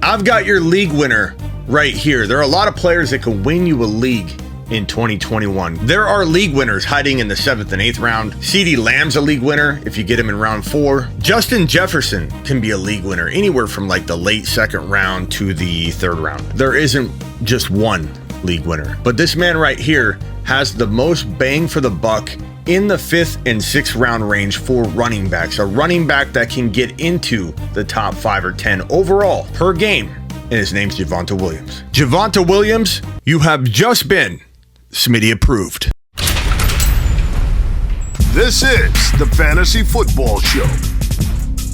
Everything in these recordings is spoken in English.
I've got your league winner right here. There are a lot of players that can win you a league in 2021. There are league winners hiding in the 7th and 8th round. CeeDee Lamb's a league winner if you get him in round 4. Justin Jefferson can be a league winner anywhere from like the late 2nd round to the 3rd round. There isn't just one league winner, but this man right here has the most bang for the buck in the 5th and 6th round range for running backs. A running back that can get into the top 5 or 10 overall per game, and his name's Javonte Williams. Javonte Williams, you have just been Smitty approved. This is the Fantasy Football Show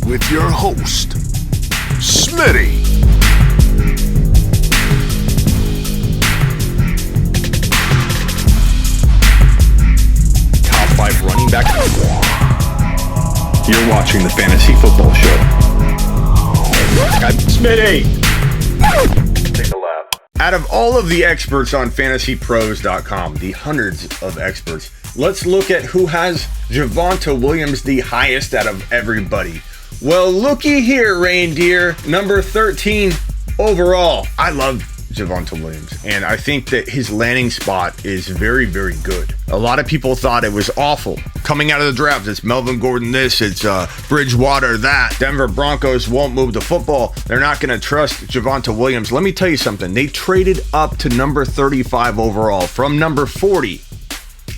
with your host, Smitty. Top 5 running back. You're watching the Fantasy Football Show. Smitty! Take a lap. Out of all of the experts on fantasypros.com, the hundreds of experts, let's look at who has Javonte Williams the highest out of everybody. Well, looky here, reindeer, number 13 overall. I love Javonte Williams, and I think that his landing spot is very, very good. A lot of people thought it was awful. Coming out of the draft, it's Melvin Gordon this, it's Bridgewater that. Denver Broncos won't move the football. They're not going to trust Javonte Williams. Let me tell you something. They traded up to number 35 overall from number 40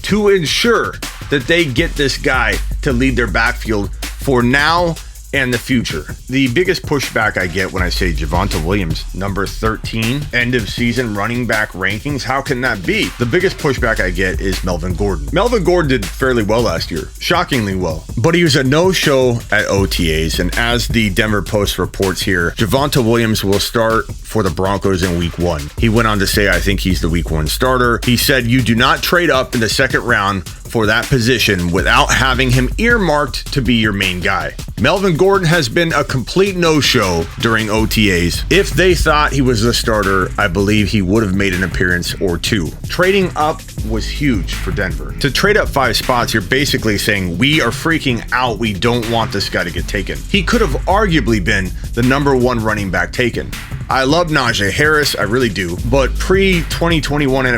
to ensure that they get this guy to lead their backfield for now and the future. The biggest pushback I get when I say Javonte Williams, number 13, end of season running back rankings, how can that be? The biggest pushback I get is Melvin Gordon. Melvin Gordon did fairly well last year, shockingly well, but he was a no-show at OTAs, and as the Denver Post reports here, Javonte Williams will start for the Broncos in week 1. He went on to say, I think he's the week 1 starter. He said, you do not trade up in the 2nd round for that position without having him earmarked to be your main guy. Melvin Gordon has been a complete no-show during OTAs. If they thought he was the starter, I believe he would have made an appearance or 2. Trading up was huge for Denver. To trade up 5 spots, you're basically saying, we are freaking out. We don't want this guy to get taken. He could have arguably been the number 1 running back taken. I love Najee Harris, I really do, but pre-2021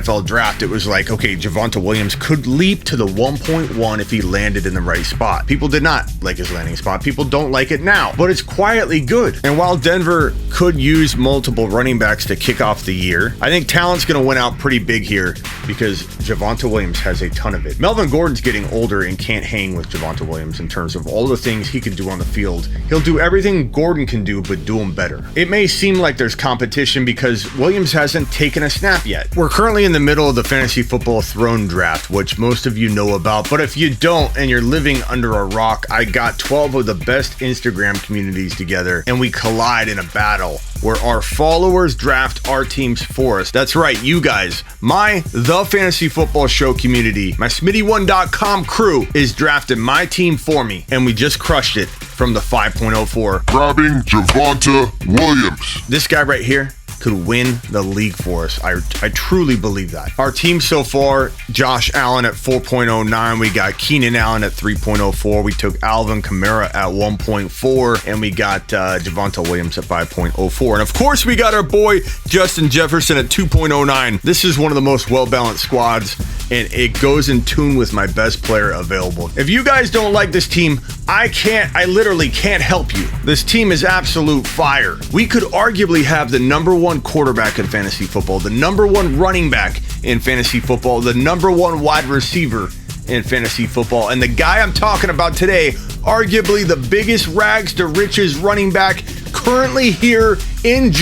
NFL draft, it was like, okay, Javonte Williams could leap to the 1.1 if he landed in the right spot. People did not like his landing spot. People don't like it now, but it's quietly good. And while Denver could use multiple running backs to kick off the year, I think talent's going to win out pretty big here because Javonte Williams has a ton of it. Melvin Gordon's getting older and can't hang with Javonte Williams in terms of all the things he can do on the field. He'll do everything Gordon can do, but do them better. It may seem like there's competition because Williams hasn't taken a snap yet. We're currently in the middle of the Fantasy Football Throne Draft, which most of you know about, but if you don't and you're living under a rock, I got 12 of the best Instagram communities together and we collide in a battle where our followers draft our teams for us. That's right, you guys. The Fantasy Football Show community, my Smitty1.com crew is drafting my team for me, and we just crushed it from the 5.04. Grabbing Javonte Williams. This guy right here could win the league for us. I truly believe that. Our team so far, Josh Allen at 4.09. We got Keenan Allen at 3.04. We took Alvin Kamara at 1.4. And we got Javonte Williams at 5.04. And of course, we got our boy Justin Jefferson at 2.09. This is one of the most well-balanced squads, and it goes in tune with my best player available. If you guys don't like this team, I literally can't help you. This team is absolute fire. We could arguably have the number 1 quarterback in fantasy football, the number 1 running back in fantasy football, the number 1 wide receiver in fantasy football. And the guy I'm talking about today, arguably the biggest rags to riches running back currently here in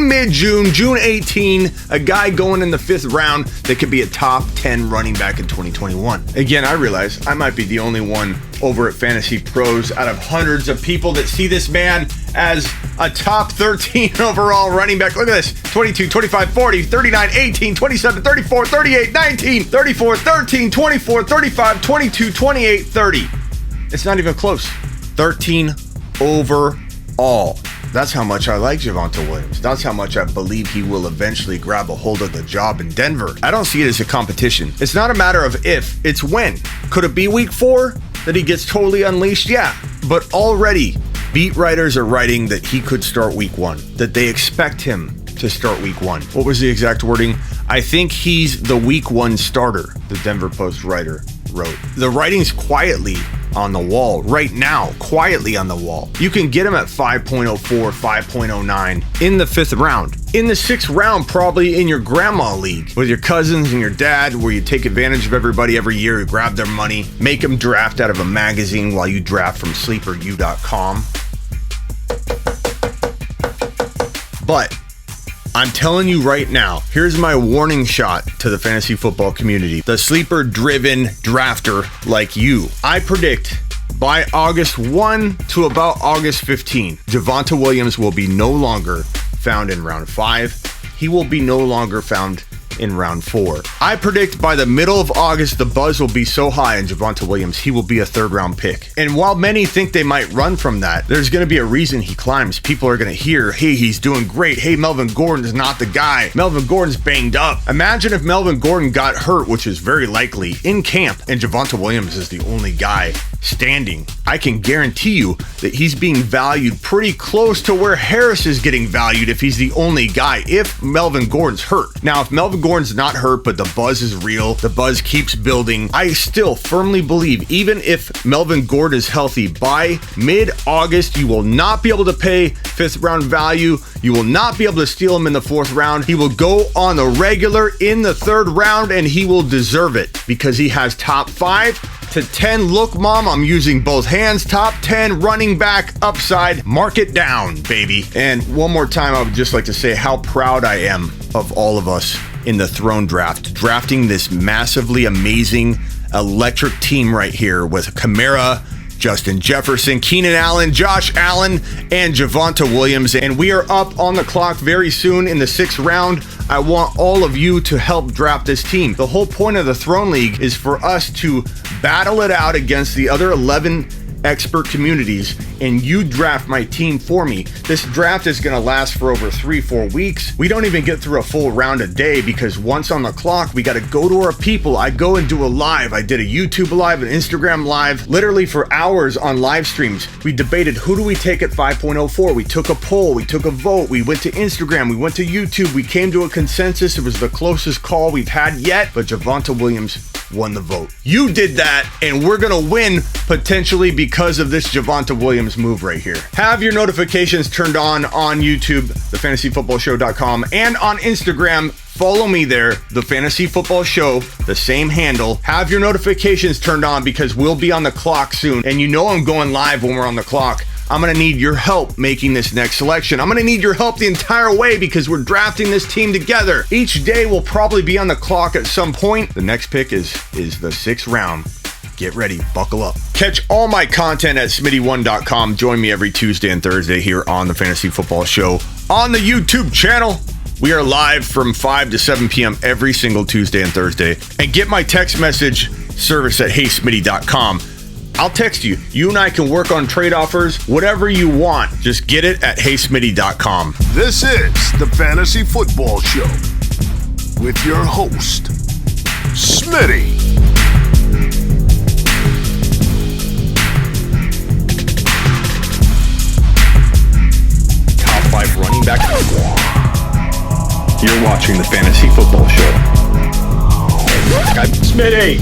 mid-June, June 18, a guy going in the 5th round that could be a top 10 running back in 2021. Again, I realize I might be the only one over at Fantasy Pros out of hundreds of people that see this man as a top 13 overall running back. Look at this, 22, 25, 40, 39, 18, 27, 34, 38, 19, 34, 13, 24, 35, 22, 28, 30. It's not even close. 13 overall. That's how much I like Javonte Williams. That's how much I believe he will eventually grab a hold of the job in Denver. I don't see it as a competition. It's not a matter of if, it's when. Could it be week 4 that he gets totally unleashed? Yeah, but already Beat writers are writing that he could start week 1, that they expect him to start week 1. What was the exact wording? I think he's the week 1 starter, the Denver Post writer wrote. The writing's quietly on the wall right now, quietly on the wall. You can get him at 5.04, 5.09 in the 5th round. In the 6th round, probably in your grandma league with your cousins and your dad, where you take advantage of everybody every year, you grab their money, make them draft out of a magazine while you draft from sleeperu.com. But I'm telling you right now, here's my warning shot to the fantasy football community, the sleeper-driven drafter like you. I predict by August 1 to about August 15, Javonte Williams will be no longer found in round 5. He will be no longer found in round 4. I predict by the middle of August, the buzz will be so high in Javonte Williams, he will be a 3rd round pick. And while many think they might run from that, there's going to be a reason he climbs. People are going to hear, hey, he's doing great. Hey, Melvin Gordon's not the guy. Melvin Gordon's banged up. Imagine if Melvin Gordon got hurt, which is very likely, in camp, and Javonte Williams is the only guy standing. I can guarantee you that he's being valued pretty close to where Harris is getting valued if he's the only guy, if Melvin Gordon's hurt. Now, if Melvin Gordon's not hurt, but the buzz is real, the buzz keeps building, I still firmly believe, even if Melvin Gordon is healthy, by mid-August, you will not be able to pay 5th round value. You will not be able to steal him in the 4th round. He will go on the regular in the 3rd round, and he will deserve it because he has top 5 to 10. Look, mom, I'm using both hands. Top 10 running back upside. Mark it down, baby. And one more time, I would just like to say how proud I am of all of us in the Throne Draft, drafting this massively amazing electric team right here with Kamara, Justin Jefferson, Keenan Allen, Josh Allen, and Javonte Williams. And we are up on the clock very soon in the 6th round. I want all of you to help draft this team. The whole point of the Throne League is for us to battle it out against the other 11 expert communities, and you draft my team for me. This draft is going to last for over 3-4 weeks. We don't even get through a full round a day because once on the clock, we got to go to our people. I go and do a live. I did a YouTube live, an Instagram live, literally for hours on live streams. We debated who do we take at 5.04. We took a poll. We took a vote. We went to Instagram. We went to YouTube. We came to a consensus. It was the closest call we've had yet, but Javonte Williams won the vote. You did that, and we're gonna win potentially because of this Javonte Williams move right here. Have your notifications turned on YouTube, thefantasyfootballshow.com, and on Instagram. Follow me there, The Fantasy Football Show, the same handle. Have your notifications turned on because we'll be on the clock soon, and you know I'm going live when we're on the clock. I'm going to need your help making this next selection. I'm going to need your help the entire way because we're drafting this team together. Each day will probably be on the clock at some point. The next pick is the 6th round. Get ready, buckle up. Catch all my content at Smitty1.com. Join me every Tuesday and Thursday here on the Fantasy Football Show on the YouTube channel. We are live from 5 to 7 p.m. every single Tuesday and Thursday. And get my text message service at HeySmitty.com. I'll text you. You and I can work on trade offers, whatever you want. Just get it at HeySmitty.com. This is the Fantasy Football Show with your host, Smitty. Top 5 running back. You're watching the Fantasy Football Show. Smitty!